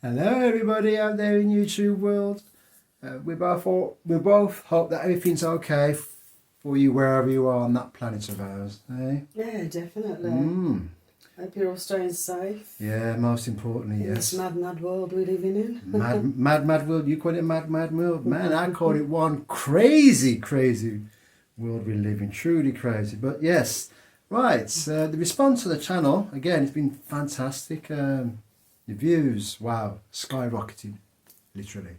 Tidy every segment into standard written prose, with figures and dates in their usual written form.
Hello, everybody out there in YouTube world. We both hope that everything's okay for you wherever you are on that planet of ours. Eh? Yeah, definitely. Mm. Hope you're all staying safe Yeah, most importantly, in this yes. mad world we're living in. Mad world. You call it mad world, man. I call it one crazy world we live in. Truly crazy. But yes, right. The response to the channel again, it's been fantastic. The views, wow, skyrocketed, literally.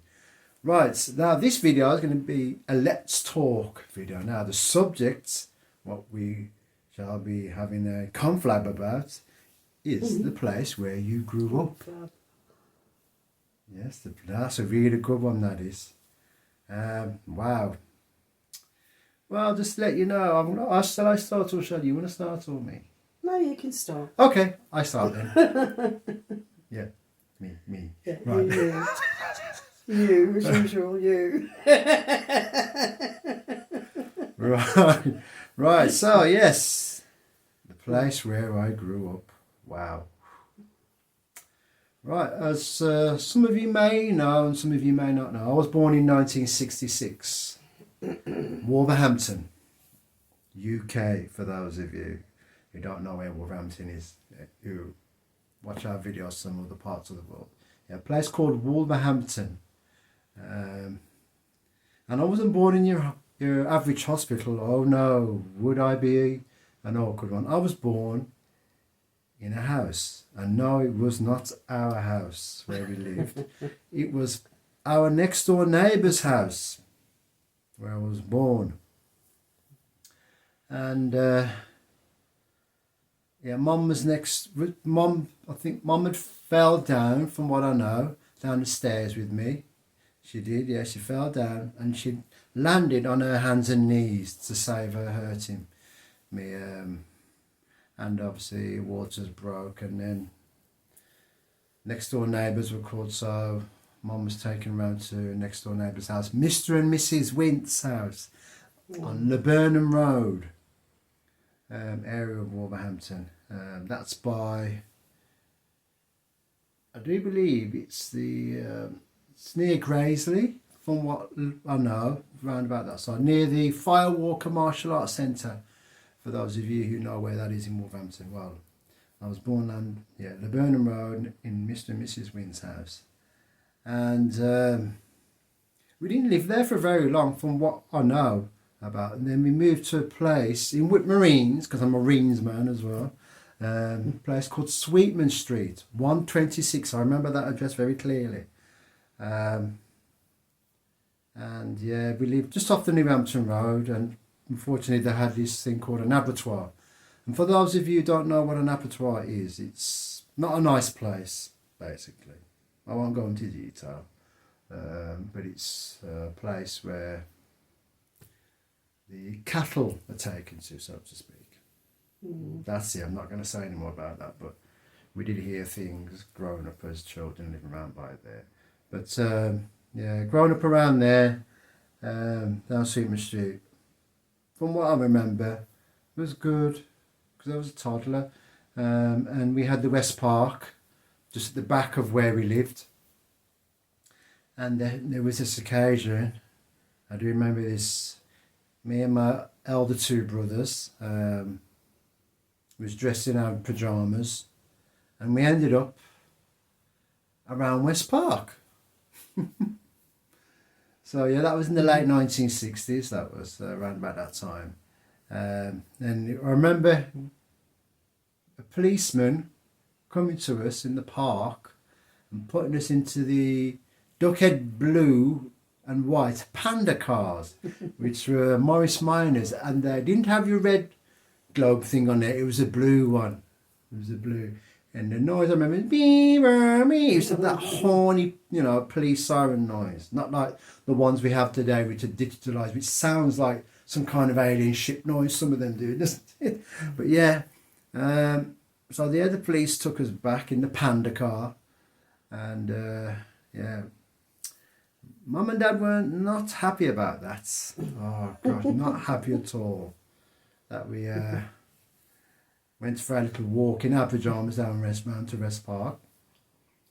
Right, now this video is going to be a let's talk video. Now the subject, what we shall be having a conflab about, is the place where you grew up. Yes, that's a really good one, that is. Wow. Well, just to let you know, shall I start or shall you want to start or me? No, you can start. Okay, I start then. Yeah, me. Yeah, Right. you, as usual, you. Right. So yes, the place where I grew up. Wow. Right, as some of you may know and some of you may not know, I was born in 1966, Wolverhampton, UK. For those of you who don't know where Wolverhampton is, who watch our videos from other parts of the world, yeah, a place called Wolverhampton. And I wasn't born in your average hospital. Oh no, would I be an awkward one? I was born in a house, and no, it was not our house where we lived. It was our next door neighbour's house where I was born. And yeah, Mum was next. I think Mum had fell down, from what I know, down the stairs with me. She did, yeah, she fell down and she landed on her hands and knees to save her hurting me. And obviously waters broke, and then next door neighbours were called, so Mum was taken round to next door neighbour's house, Mr. and Mrs. Wint's house on Laburnham Road, area of Wolverhampton. That's by, I do believe it's it's near Graiseley, from what I know, round about that side, near the Firewalker Martial Arts Centre, for those of you who know where that is in Wolverhampton. Well, I was born on Laburnham Road in Mr. and Mrs. Wynne's house. And we didn't live there for very long, from what I know about. And then we moved to a place in Whit Marines, because I'm a Marines man as well, a place called Sweetman Street, 126. I remember that address very clearly. And yeah, we lived just off the Newhampton Road, and unfortunately they had this thing called an abattoir. And for those of you who don't know what an abattoir is, it's not a nice place, basically. I won't go into detail, but it's a place where the cattle are taken to, so to speak. That's it, I'm not going to say any more about that, but we did hear things growing up as children living around by there. But yeah, growing up around there, down Sweetman Street, from what I remember, it was good, because I was a toddler, and we had the West Park just at the back of where we lived. And there was this occasion, I do remember this, me and my elder two brothers was dressed in our pyjamas, and we ended up around West Park. So yeah, that was in the late 1960s. That was around about that time. And I remember a policeman coming to us in the park and putting us into the Duckhead blue and white panda cars, which were Morris Minors, and they didn't have your red globe thing on there. It was a blue one. It was a blue. And the noise I remember is it was that horny, police siren noise. Not like the ones we have today, which are digitalised, which sounds like some kind of alien ship noise. Some of them do, doesn't it? But yeah, so the police took us back in the panda car, and yeah, Mum and Dad were not happy about that. Oh God, not happy at all that we went for a little walk in our pyjamas down to West Park.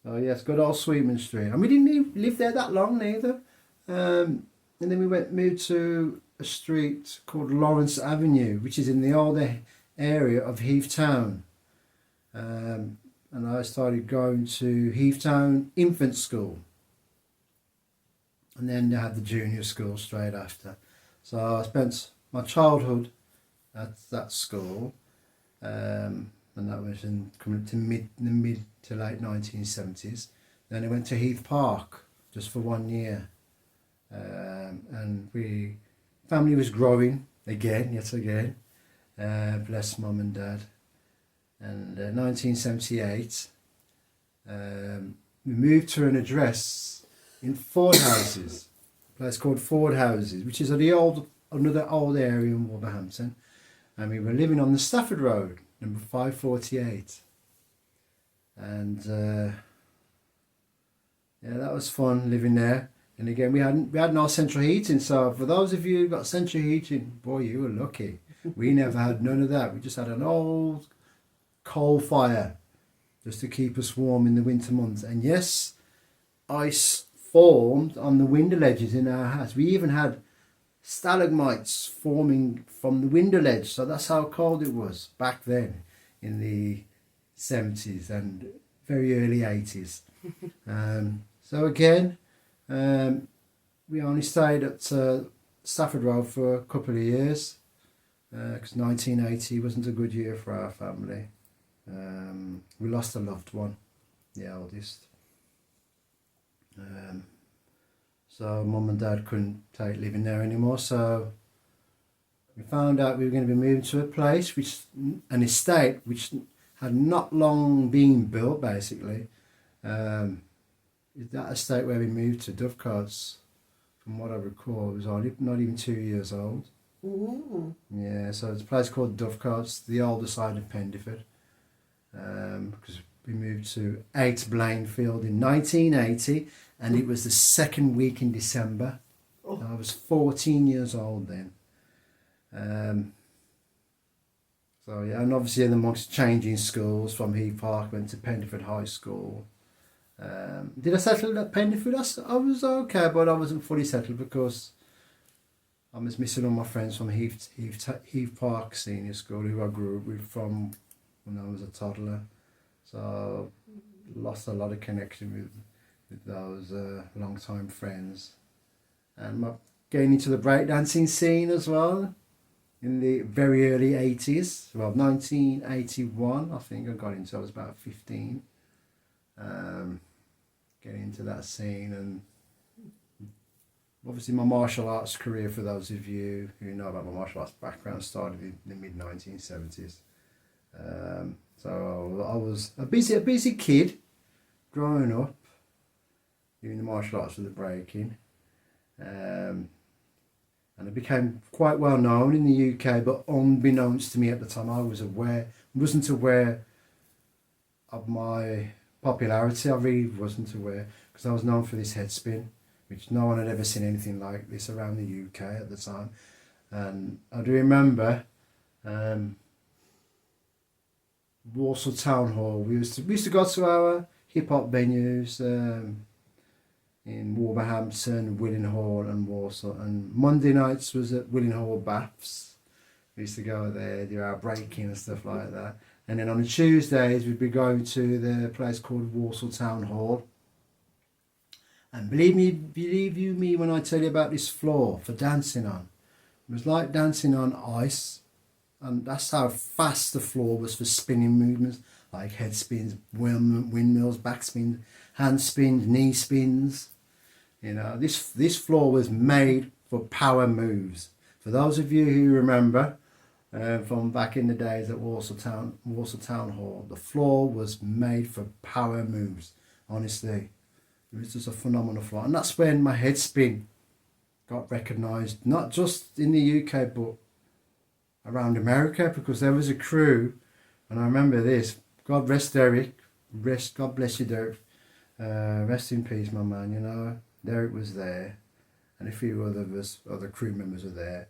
So yes, good old Sweetman Street, and we didn't live there that long neither. And then we moved to a street called Lawrence Avenue, which is in the older area of Heath Town. And I started going to Heath Town Infant School, and then they had the junior school straight after. So I spent my childhood at that school, and that was coming to the mid to late 1970s. Then I went to Heath Park just for 1 year, and family was growing yet again. Bless mum and dad. And 1978, we moved to an address in Ford Houses, a place called Ford Houses, which is another old area in Wolverhampton. And we were living on the Stafford Road, number 548. And yeah, that was fun living there. And again, we had no central heating. So for those of you who got central heating, boy, you were lucky. We never had none of that. We just had an old coal fire just to keep us warm in the winter months. And yes, ice formed on the window ledges in our house. We even had stalagmites forming from the window ledge. So that's how cold it was back then in the 70s and very early 80s. So again, we only stayed at Stafford Road for a couple of years because 1980 wasn't a good year for our family. We lost a loved one, the eldest. So mum and dad couldn't take living there anymore, so we found out we were going to be moving to a place, an estate which had not long been built basically. That estate where we moved to, Dovecotes, from what I recall, was only not even 2 years old. Ooh. Yeah, so it's a place called Dovecotes, the older side of Pendiford. Because we moved to 8 Blainfield in 1980, and it was the second week in December. Oh. I was 14 years old then. So yeah, and obviously in the months changing schools from Heath Park, went to Pendiford High School. Did I settle at Pendiford? I was okay, but I wasn't fully settled because I was missing all my friends from Heath Park Senior School, who I grew up with from when I was a toddler. So lost a lot of connection with those long-time friends. And getting into the breakdancing scene as well in the very early 80s. Well, 1981, I think I got into. I was about 15. Getting into that scene, and obviously my martial arts career, for those of you who know about my martial arts background, started in the mid 1970s. So I was a busy kid growing up doing the martial arts with the breaking, and I became quite well known in the UK, but unbeknownst to me at the time, I wasn't aware of my popularity. I really wasn't aware, because I was known for this head spin, which no one had ever seen anything like this around the UK at the time. And I do remember Walsall Town Hall. We used to go to our hip hop venues in Wolverhampton, Willing Hall and Walsall, and Monday nights was at Willing Hall Baths. We used to go there, do our breaking and stuff like that. And then on the Tuesdays we'd be going to the place called Walsall Town Hall. And believe you me when I tell you about this floor for dancing on. It was like dancing on ice, and that's how fast the floor was for spinning movements, like head spins, windmills, back spins, hand spins, knee spins. You know, this floor was made for power moves. For those of you who remember from back in the days at Walsall Town Hall, the floor was made for power moves. Honestly, it was just a phenomenal floor, and that's when my head spin got recognised, not just in the UK but around America, because there was a crew, and I remember this. God rest Derek, God bless you, Derek. Rest in peace, my man. You know, Derek was there, and a few other crew members were there,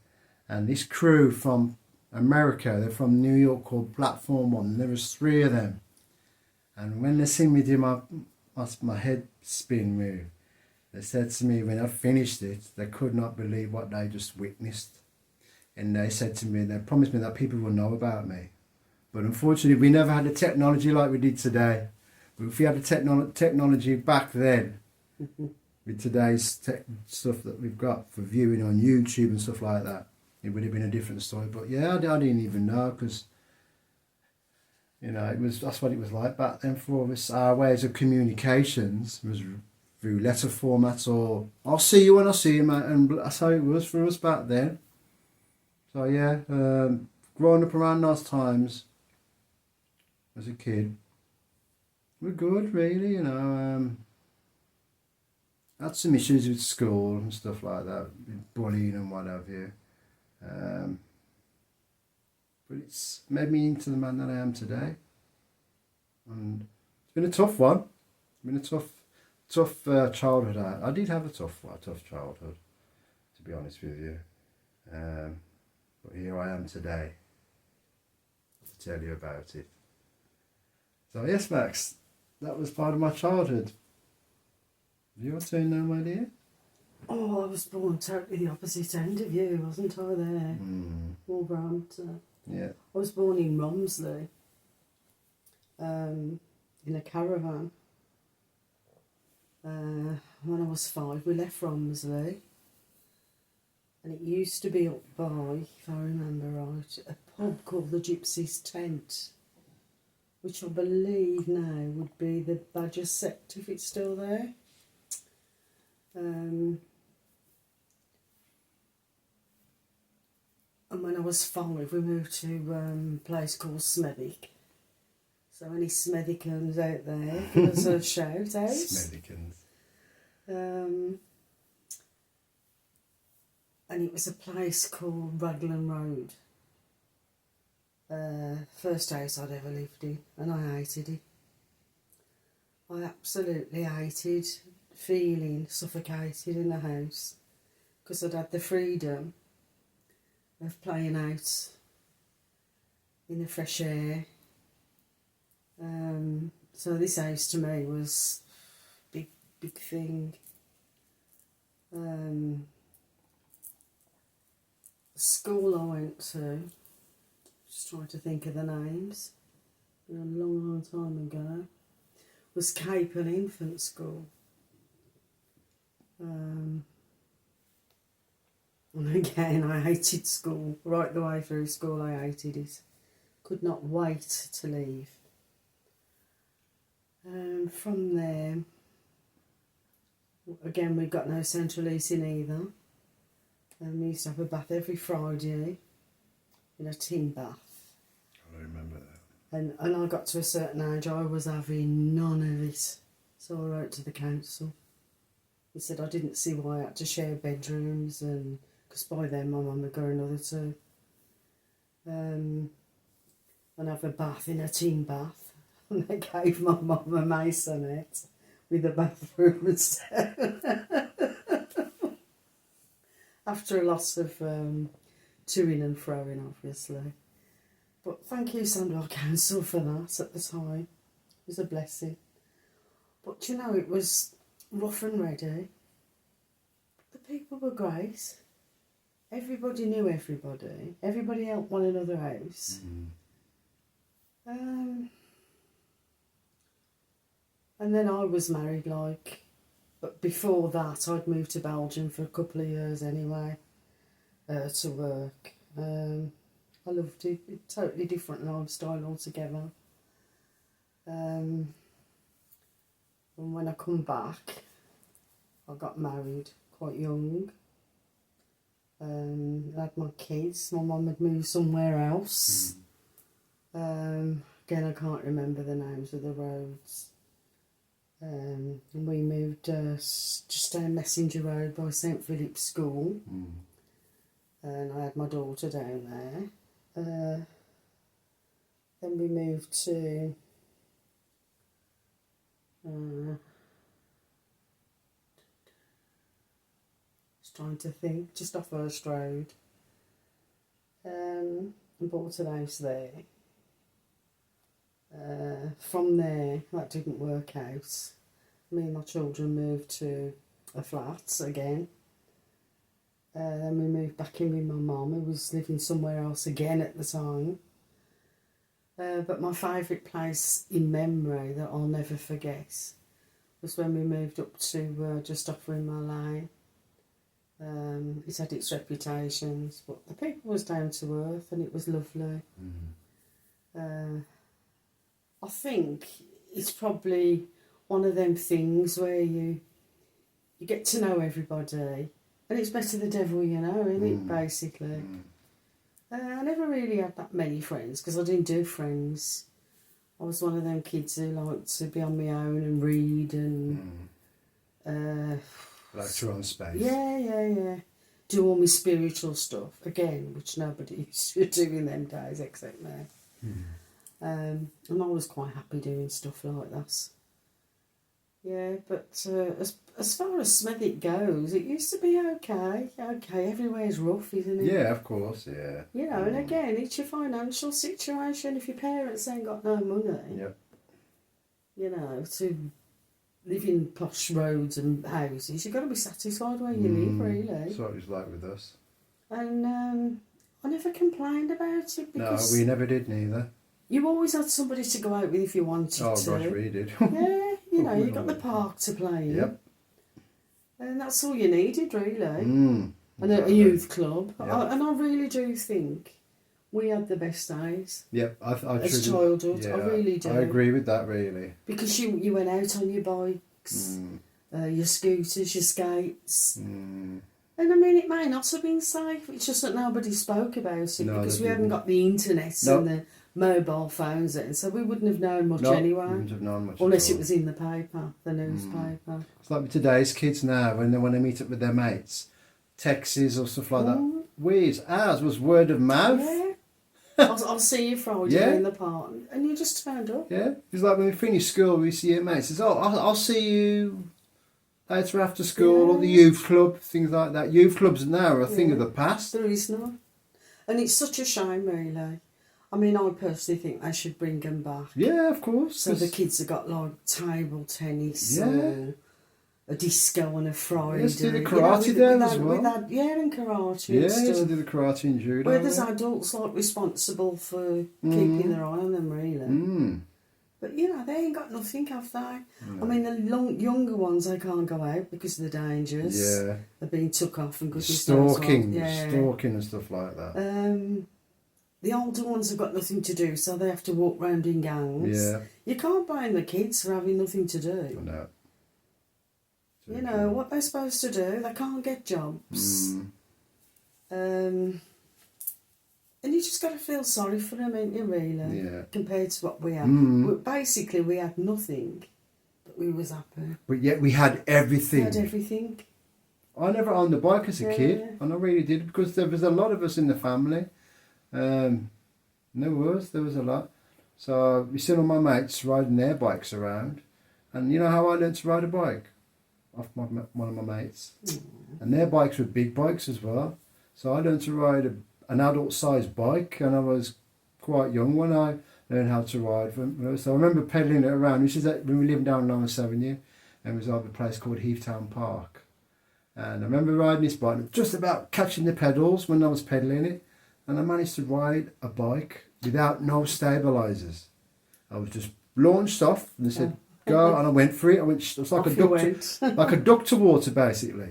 and this crew from America, they're from New York, called Platform One. There was 3 of them, and when they seen me do my my head spin with. They said to me when I finished it, they could not believe what they just witnessed. And they said to me, they promised me that people will know about me. But unfortunately, we never had the technology like we did today. But if we had the technology back then, with today's stuff that we've got for viewing on YouTube and stuff like that, it would have been a different story. But yeah, I didn't even know because, that's what it was like back then for us. Our ways of communications was through letter formats or I'll see you when I see you, mate, and that's how it was for us back then. So yeah, growing up around those times as a kid, we're good, really. Had some issues with school and stuff like that, with bullying and what have you. But it's made me into the man that I am today. And it's been a tough one. It's been a tough childhood. I did have a tough childhood, to be honest with you. But here I am today to tell you about it. So yes, Max, that was part of my childhood. Your turn now, my dear. Oh, I was born totally the opposite end of you, wasn't I there? Wolverhampton. Yeah. I was born in Romsley, in a caravan. When I was 5, we left Romsley, and it used to be up by, if I remember right, a pub called the Gypsy's Tent, which I believe now would be the Badger Sect if it's still there. And when I was 5, we moved to a place called Smethwick. So any Smethwicans out there, give us a shout out. Smethwicans. And it was a place called Raglan Road. First house I'd ever lived in, and I hated it. I absolutely hated feeling suffocated in the house because I'd had the freedom of playing out in the fresh air. So this house to me was a big thing. The school I went to, just trying to think of the names, a long time ago, was Capel Infant School. And again, I hated school. Right the way through school, I hated it. Could not wait to leave. From there, again, we got no central heating either. We used to have a bath every Friday in a tin bath. I remember that. And I got to a certain age, I was having none of it. So I wrote to the council. He said I didn't see why I had to share bedrooms, and because by then my mum had got another 2. And have a bath in a tin bath. And they gave my mum a masonette with a bathroom and stuff. After a lot of toing and froing, obviously. But thank you, Sandwell Council, for that at the time. It was a blessing. But it was rough and ready. The people were great. Everybody knew everybody. Everybody helped one another out. And then I was married, but before that I'd moved to Belgium for a couple of years anyway, to work. I loved it. Totally different lifestyle altogether. And when I come back, I got married quite young. I had my kids. My mum had moved somewhere else. Again, I can't remember the names of the roads. And we moved just down Messenger Road by St Philip's School. And I had my daughter down there. Then we moved to just trying to think, just off Hurst Road. And bought a house there. From there, that didn't work out. me and my children moved to a flat again. Then we moved back in with my mum, who was living somewhere else again at the time. But my favourite place in memory that I'll never forget was when we moved up to just off Rimmer Lane. It had its reputations, but the people was down to earth and it was lovely. I think it's probably one of them things where you get to know everybody, and it's better the devil you know, isn't it, basically? I never really had that many friends because I didn't do friends. I was one of them kids who liked to be on my own and read and... Like your own space. Yeah. Do all my spiritual stuff, again, which nobody used to do in them days except me. And I was quite happy doing stuff like that. Yeah, but as far as Smethwick goes, it used to be okay. Okay, everywhere's rough, isn't it? Yeah, of course, yeah. You know, and again, it's your financial situation. If your parents ain't got no money, Yep. you know, to live in posh roads and houses, you've got to be satisfied where you live, really. That's what it was like with us. And I never complained about it No, because we never did neither. you always had somebody to go out with if you wanted Oh, to. gosh, we did. Yeah, you know, you got the park to play in. Yep. And that's all you needed, really. Mm, And a exactly. youth club. Yep. And I really do think we had the best days Yep, I as truly- childhood. yeah, I really do. I agree with that, really. Because you went out on your bikes, your scooters, your skates. And I mean, it may not have been safe. It's just that nobody spoke about it No, because they we hadn't didn't. got the internet Nope. and the mobile phones then, so we wouldn't have known much No, anyway. we wouldn't have known much Unless at it all. was in the paper, the newspaper. It's like with today's kids now, when they want to meet up with their mates, texts or stuff like that. Ours was word of mouth. Yeah. I'll see you Friday Yeah. in the park, and you just turned up. Yeah, it's like when we finish school, we see your mates. Says, "Oh, I'll see you later after school," or the youth club, things like that. Youth clubs now are a thing of the past. There is none, and it's such a shame, really. I mean, I personally think they should bring them back. Yeah, of course. So the 'cause- kids have got like table tennis Yeah. or a disco on a Friday. Let's do the you know, karate there as with well. that, yeah, and karate yeah, and used to stuff. do the karate and judo. Where there's yeah. adults like responsible for keeping their eye on them, really. Mm. But you know, they ain't got nothing, have they? I mean, the younger ones, they can't go out because of the dangers. Yeah. They're being took off and goodness knows what. Stalking, Yeah. stalking and stuff like that. The older ones have got nothing to do, so they have to walk round in gangs. Yeah. You can't blame the kids for having nothing to do. No. You know, what they're supposed to do, they can't get jobs. And you just got to feel sorry for them, ain't you, really? Yeah. Compared to what we had. Basically, we had nothing, but we was happy. But yet we had everything. We had everything. I never owned a bike as a Yeah. kid, and I really did because there was a lot of us in the family. There was a lot. So we seen all my mates riding their bikes around, and you know how I learned to ride a bike? Off one of my mates. And their bikes were big bikes as well. So I learned to ride an adult-sized bike, and I was quite young when I learned how to ride. So I remember pedalling it around. This is when we lived down Lawrence Avenue, and it was over a place called Heathtown Park. And I remember riding this bike, just about catching the pedals when I was pedaling it, and I managed to ride a bike without no stabilisers. I was just launched off, and they said, go, and I went for it. I went, it was like Off you went. like a duck to water, basically.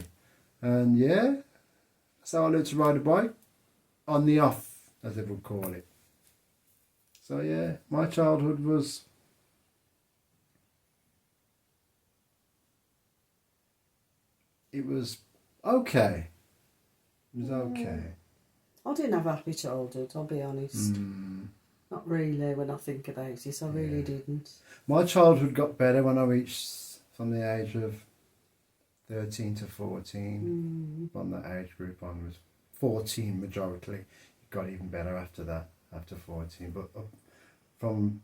And yeah, that's how I learned to ride a bike, on the off, as they would call it. So yeah, my childhood was... It was okay. It was okay. I didn't have a happy childhood, I'll be honest. Not really when I think about it, I really didn't. My childhood got better when I reached from the age of 13 to 14. From that age group onwards. 14 majority. It got even better after that, after 14. But from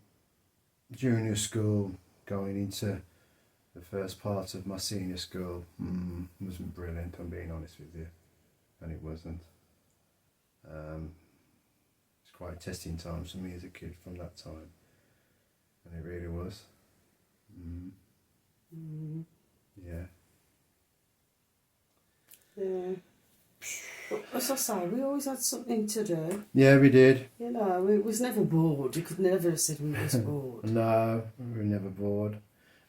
junior school going into the first part of my senior school wasn't brilliant, I'm being honest with you. And it wasn't. It's quite testing times for me as a kid from that time. And it really was. as I say, we always had something to do. Yeah, we did. You know, it was never bored. You could never have said we was bored. No, we were never bored.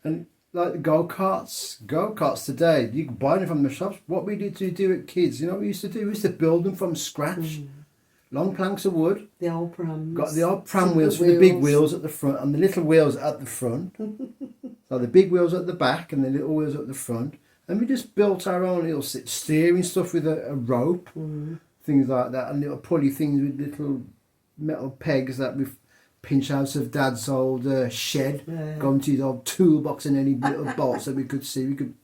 And like the go-karts today, you can buy them from the shops. What we did to do at kids, you know what we used to do? We used to build them from scratch. Long planks of wood. The old prams. Got the old pram wheels for the big wheels at the front and the little wheels at the front. So the big wheels at the back and the little wheels at the front. And we just built our own little steering stuff with a rope, things like that, and little pulley things with little metal pegs that we pinch out of Dad's old shed, gone to his old toolbox and any little bolts that we could see. We could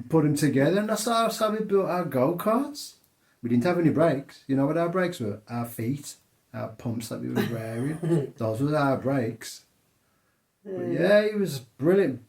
put them together, and that's how we built our go-karts. We didn't have any brakes. You know what our brakes were? Our feet, our pumps that we were wearing. Those were our brakes. But yeah, it was brilliant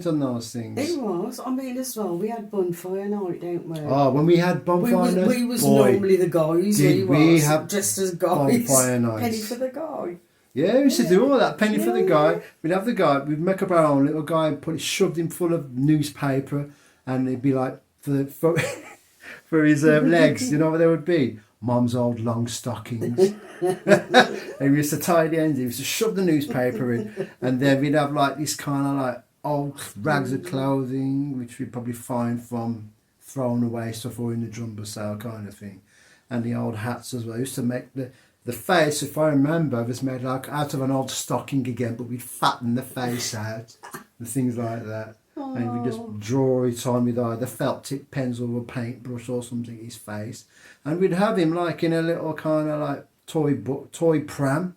on those things. It was. I mean, as well, we had bonfire night, don't we? Oh, when we had bonfire night, we was normally the guys. Did we have dressed as guys? Bonfire nights. Penny for the guy. Yeah, we used to do all that. Penny for the guy. We'd have the guy. We'd make up our own little guy and put it shoved him full of newspaper, and it'd be like for his legs. You know what they would be? Mum's old long stockings. And we used to tie the ends. We used to shove the newspaper in, and then we'd have like this kind of like old rags of clothing, which we'd probably find from thrown away stuff or in the jumbo sale kind of thing, and the old hats as well. I used to make the face, if I remember, was made like out of an old stocking again, but we'd fatten the face out and things like that. And we'd just draw it on with either felt tip pencil or paintbrush or something his face, and we'd have him like in a little kind of like toy pram,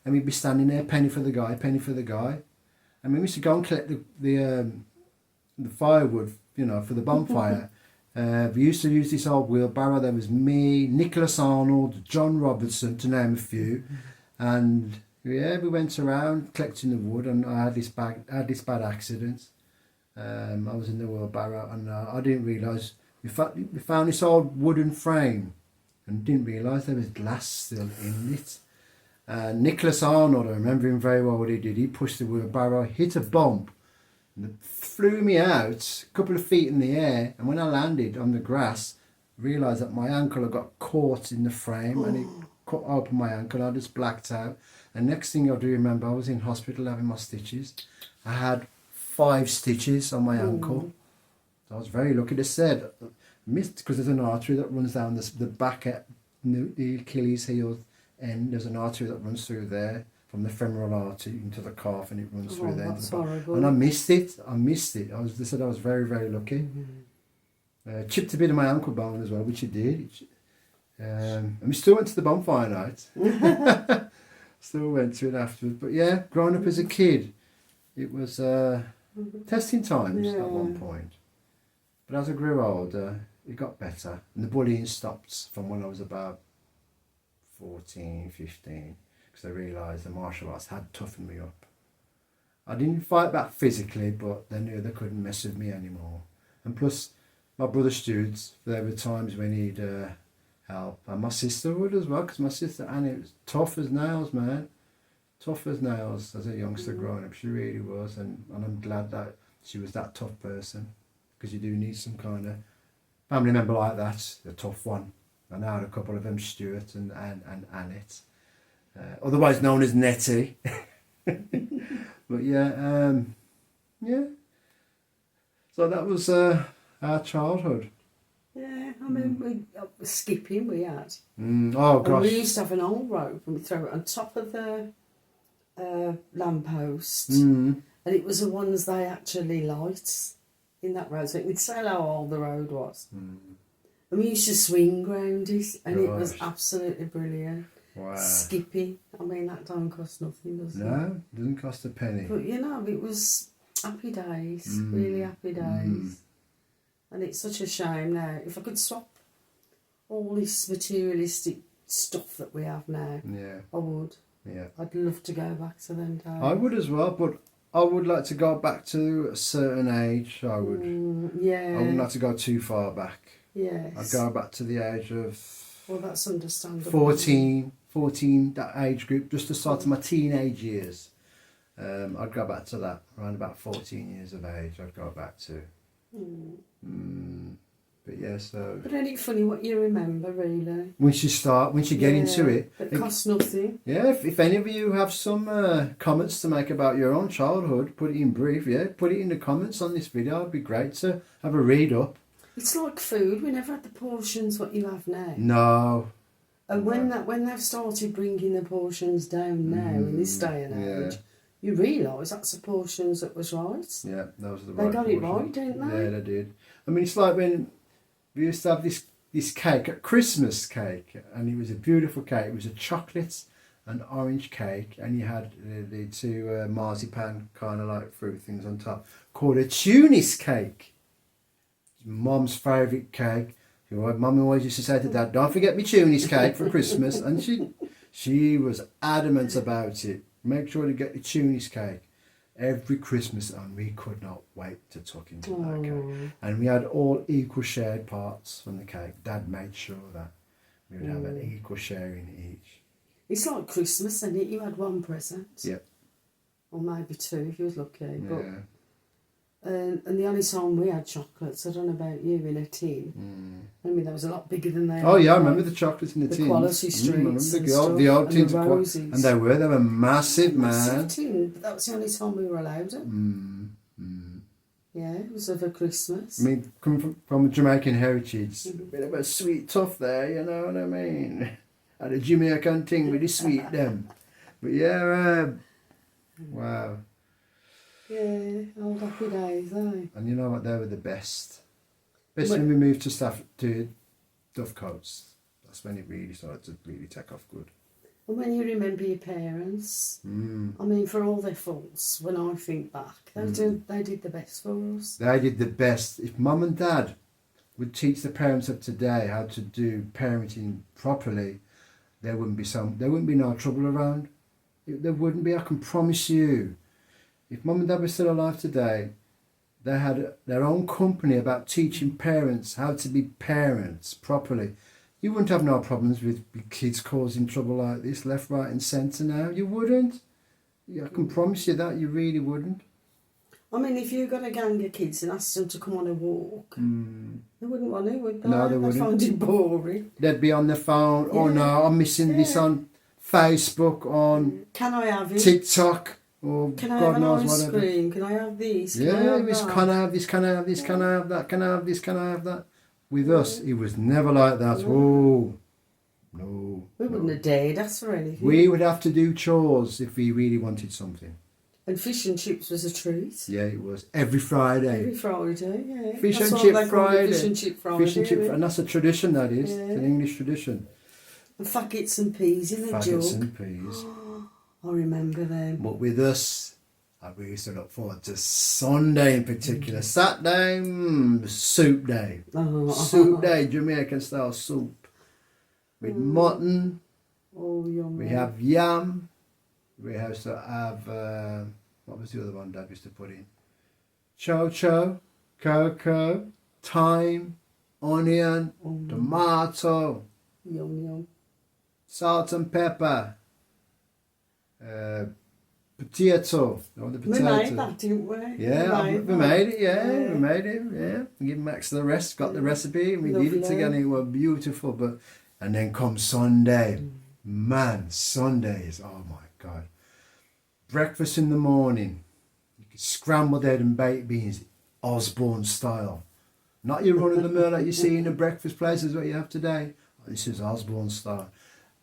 and we'd be standing there, penny for the guy, penny for the guy. And we used to go and collect the firewood, you know, for the bonfire. We used to use this old wheelbarrow. There was me, Nicholas Arnold, John Robertson, to name a few, and yeah, we went around collecting the wood. And I had this bad accident. I was in the wheelbarrow, and I didn't realise we found this old wooden frame, and didn't realise there was glass still in it. Nicholas Arnold, I remember him very well. What he did, he pushed the wheelbarrow, hit a bump, and it flew me out a couple of feet in the air. And when I landed on the grass, I realised that my ankle had got caught in the frame, and it cut open my ankle. I just blacked out. And next thing I do remember, I was in hospital having my stitches. I had 5 stitches on my ankle. So I was very lucky. They said, missed, because there's an artery that runs down the back at the Achilles heel end. There's an artery that runs through there from the femoral artery into the calf, and it runs through there. That's horrible. And I missed it. They said I was very, very lucky. Chipped a bit of my ankle bone as well, which it did. And we still went to the bonfire night. Still went to it afterwards. But yeah, growing up as a kid, it was testing times at one point. But as I grew older, it got better. And the bullying stopped from when I was about 14, 15. Because I realised the martial arts had toughened me up. I didn't fight back physically, but they knew they couldn't mess with me anymore. And plus, my brother Stuart, there were times when he'd help. And my sister would as well, because my sister Annie was tough as nails, man. Tough as nails as a youngster growing up. She really was. And I'm glad that she was that tough person. Because you do need some kind of family member like that, a tough one. And I had a couple of them, Stuart and Annette. Otherwise known as Nettie. But yeah, yeah. So that was our childhood. Yeah, I mean, skipping we had. Oh gosh. And we used to have an old rope and we throw it on top of the lamppost. And it was the ones they actually light in that road. So it would tell how old the road was. And we used to swing round it, and it was absolutely brilliant. Wow. Skipping. I mean, that don't cost nothing, does it? No, it doesn't cost a penny. But you know, it was happy days, really happy days. And it's such a shame now. If I could swap all this materialistic stuff that we have now, I would. Yeah. I'd love to go back to them days. I would as well, but I would like to go back to a certain age. I would. Yeah. I wouldn't like to go too far back. Yes. I'd go back to the age of... Well, that's understandable. 14, that age group, just to start my teenage years. I'd go back to that, around about 14 years of age, I'd go back to. But But yeah, so But ain't it funny what you remember, really? once you get into it, It costs nothing. yeah. If any of you have some comments to make about your own childhood, put it in brief. Yeah, put it in the comments on this video. It'd be great to have a read up. It's like food. We never had the portions what you have now. No. And when they've started bringing the portions down now in this day and age, you realise that's the portions that was right. Yeah, those are the They right got it portions. right, didn't they? Yeah, they did. I mean, it's like when we used to have this cake, a Christmas cake, and it was a beautiful cake. It was a chocolate and orange cake, and you had the two marzipan kind of like fruit things on top, called a Tunis cake. Mum's favourite cake. Mum always used to say to Dad, "Don't forget me Tunis cake for Christmas," and she was adamant about it. Make sure to get the Tunis cake every Christmas, and we could not wait to tuck into that cake. And we had all equal shared parts from the cake. Dad made sure that we would have an equal sharing each. It's like Christmas, isn't it? You had one present. Yep. Or maybe two if you was lucky. Yeah. But and the only time we had chocolates, I don't know about you, in a tin. I mean, that was a lot bigger than they Oh are yeah, I now. remember the chocolates in the The tins. Quality Streets I remember and the stuff, old and tins the of Roses. and they were massive, Massive man. tin, but that was the only time we were allowed it. Yeah, it was over Christmas. I mean, coming from a Jamaican heritage, a bit of a sweet tough there, you know what I mean? And a Jamaican thing with the sweet them. But yeah, wow. Yeah, old happy days, eh? And you know what? They were the best. Especially when we moved to Duff Coats. That's when it really started to really take off good. And when you remember your parents, I mean, for all their faults, when I think back, they did the best for us. They did the best. If Mum and Dad would teach the parents of today how to do parenting properly, there wouldn't be no trouble around. There wouldn't be, I can promise you. If Mum and Dad were still alive today, they had their own company about teaching parents how to be parents properly. You wouldn't have no problems with kids causing trouble like this, left, right and centre now. You wouldn't. I can promise you that, you really wouldn't. I mean, if you got a gang of kids and asked them to come on a walk, they wouldn't want to, would they? No, they They'd wouldn't. find it boring. They'd be on their phone. Oh no, I'm missing this on Facebook, on Can I have it? TikTok, or Can I God have an knows ice whatever. cream? Can I have this? Can I Yeah, have it was that? can I have this, can I have this, can I have that, can I have this, can I have that. With us, it was never like that. Oh, no. We wouldn't have dared ask for anything. We would have to do chores if we really wanted something. And fish and chips was a treat. Yeah, it was. Every Friday. Every Friday, yeah. Fish That's and what chip they call it, Friday. Fish and chip Friday. Fish and chip, really. and that's a tradition, that is. Yeah. It's an English tradition. And faggots and peas in a Faggots jug. and peas. I remember them. But with us, we used to look forward to Sunday in particular. Saturday, soup day. Oh, Soup day, Jamaican style soup. With mutton, oh, yum. we have yam, we used to have, what was the other one Dad used to put in? Cho-cho, cocoa, thyme, onion, tomato, Yum, yum. salt and pepper, potato. Oh, the We potato. made that, didn't we? Yeah, we made it, Yeah. we made it, yeah. We give Max the rest, got the recipe, and we did it Lovely. together. It was beautiful, and then comes Sunday. Man, Sundays, oh my God. Breakfast in the morning, scrambled egg and baked beans, Osborne style. Not your run of the mill that you see in the breakfast places what you have today. This is Osborne style.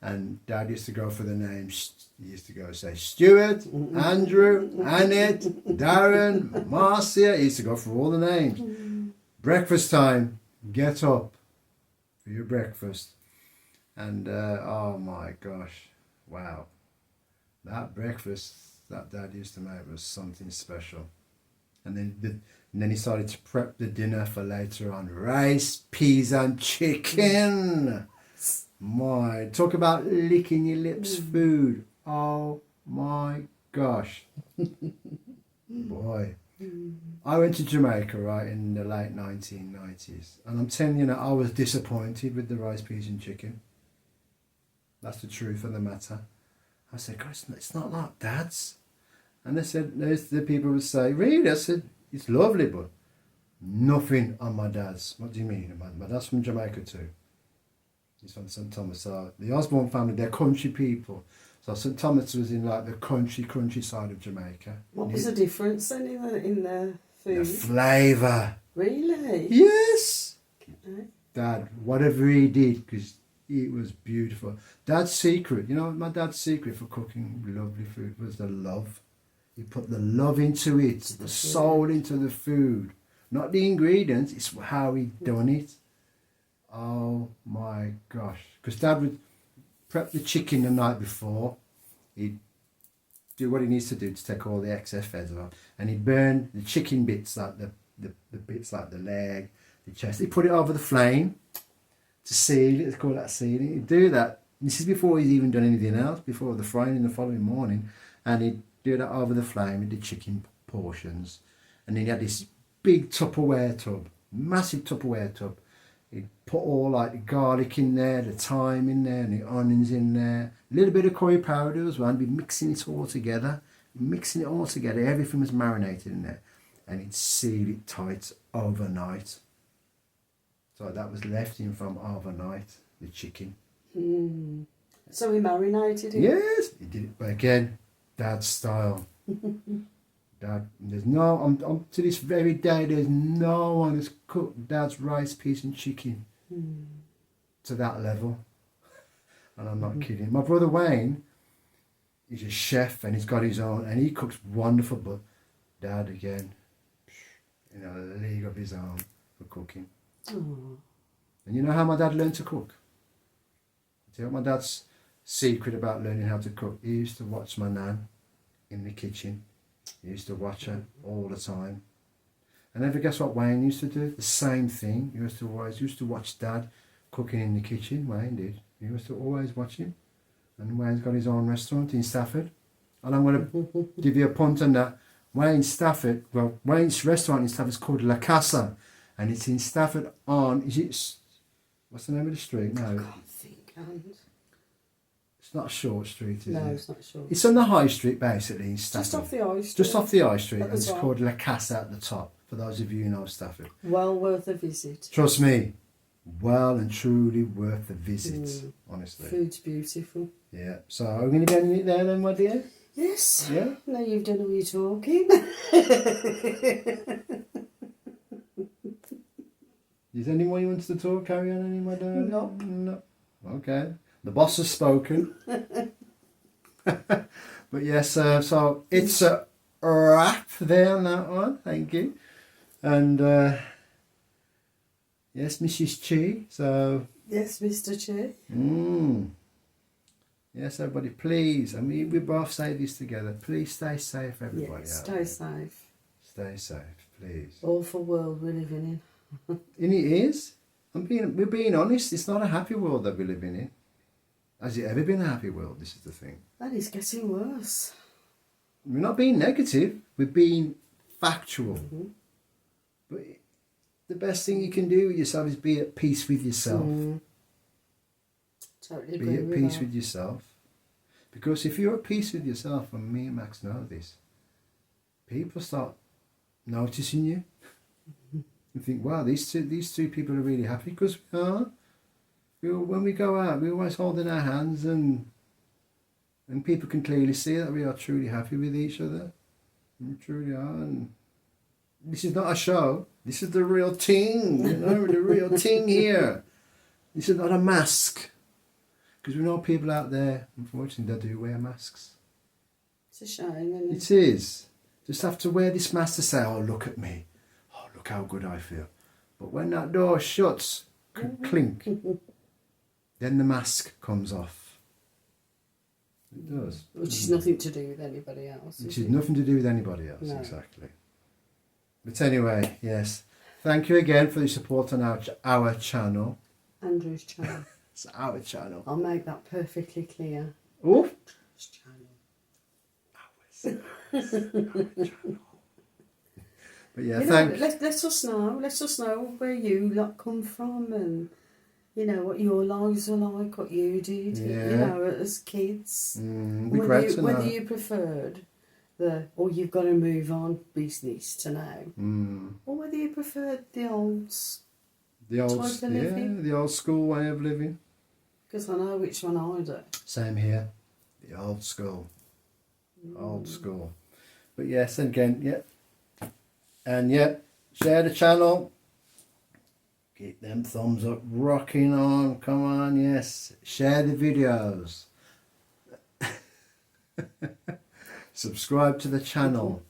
And Dad used to go for the names. He used to go say Stuart, Andrew, Annette, Darren, Marcia. He used to go for all the names. Breakfast time, get up for your breakfast. And oh my gosh, wow. That breakfast that Dad used to make was something special. And then he started to prep the dinner for later on. Rice, peas and chicken. My, talk about licking your lips food. Oh my gosh. Boy. I went to Jamaica, right, in the late 1990s. And I'm telling you now, I was disappointed with the rice, peas and chicken. That's the truth of the matter. I said, God, it's not like Dad's. And they said, there's the people would say, really? I said, it's lovely, but Nothing on my dad's. What do you mean? My dad's from Jamaica too. He's from St Thomas. So the Osborne family, they're country people. So St Thomas was in like the countryside of Jamaica. What was the difference then in the The food? flavour. Really? Yes. Okay. Dad, whatever he did, because it was beautiful. Dad's secret, my dad's secret for cooking lovely food was the love. He put the love into it, the soul into the food. Not the ingredients, it's how he done it. Oh my gosh. Because Dad would prep the chicken the night before. He'd do what he needs to do to take all the excess feathers off. And he'd burn the chicken bits, like the bits like the leg, the chest. He'd put it over the flame to seal it. It's called that sealing. He'd do that. This is before he's even done anything else, before the frying in the following morning. And he'd do that over the flame with the chicken portions. And then he had this big Tupperware tub, massive Tupperware tub. He'd put all like the garlic in there, the thyme in there, and the onions in there. A little bit of curry powder as well. And be mixing it all together. Everything was marinated in there. And he'd seal it tight overnight. So that was left in from overnight, the chicken. So he marinated it? Yes, he did it. But again, Dad's style. Dad, there's no, I'm to this very day, there's no one who's cooked Dad's rice, peas and chicken to that level. And I'm not kidding. My brother Wayne, he's a chef and he's got his own, and he cooks wonderful, but Dad, again, in a league of his own for cooking. Oh. And you know how my dad learned to cook? Do you know what my dad's secret about learning how to cook? He used to watch my nan in the kitchen. He used to watch her all the time. And ever guess what Wayne used to do? The same thing. He used to watch Dad cooking in the kitchen. Wayne did. He used to always watch him. And Wayne's got his own restaurant in Stafford. And I'm going to give you a punt on that. Wayne's restaurant in Stafford is called La Casa. And it's in Stafford on, what's the name of the street? No. I can't think. It's not Short Street, is it? No, it's not sure. It's on the High Street, basically, in Stafford. Just off the High Street. Just off the High Street. At And the it's top. called La Casa at the top, for those of you who know Stafford. Well worth a visit. Trust me, well and truly worth the visit, honestly. Food's beautiful. Yeah. So, are we going to get in it there then, my dear? Yes. Yeah? Now you've done all your talking. Is there any more you wanted to talk? Carry on any more? Nope. No. Okay. The boss has spoken. But yes, so it's a wrap there on that one. Thank you. And yes, Mrs. Chi. So. Yes, Mr. Che. Yes, everybody, please. I mean, we both say this together. Please stay safe, everybody. Yes, out stay there. safe. Stay safe, please. Awful world we're living in. And it is. We're being honest. It's not a happy world that we're living in. Has it ever been a happy world? This is the thing. And it's getting worse. We're not being negative. We're being factual. But the best thing you can do with yourself is be at peace with yourself. Totally Be agree at with peace that. with yourself. Because if you're at peace with yourself, and me and Max know this, people start noticing you. You think, wow, these two people are really happy, because we are. When we go out, we're always holding our hands, and people can clearly see that we are truly happy with each other. We truly are. And this is not a show. This is the real thing, the real thing here. This is not a mask. Because we know people out there, unfortunately, that do wear masks. It's a shame, isn't it? It is. Just have to wear this mask to say, oh, look at me. Oh, look how good I feel. But when that door shuts, clink, then the mask comes off. It does. Which is nothing to do with anybody else. Which is has it? nothing to do with anybody else, No. exactly. But anyway, yes. Thank you again for the support on our channel. Andrew's channel. It's our channel. I'll make that perfectly clear. Oh, His channel. our channel. But yeah, You know, thank let us know where you lot come from, and what your lives are like, what you did, Yeah. as kids. be great to know. Whether you preferred or you've got to move on business to now, Mm. or whether you preferred the old, The old, Type of living. the old school way of living. because I know which one I do. Same here, the old school, old school. But yes, and again, share the channel. Keep them thumbs up rocking on. Come on, yes. Share the videos. Subscribe to the channel.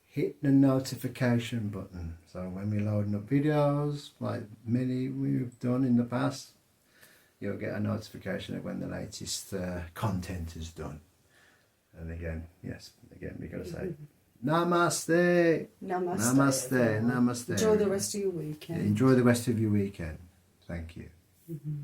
Hit the notification button. So when we're loading up videos, like many we've done in the past, you'll get a notification of when the latest content is done. And again, we've got to say, Namaste. Namaste. Namaste. everyone. Namaste. Enjoy the rest of your weekend. Enjoy the rest of your weekend. Thank you. Mhm.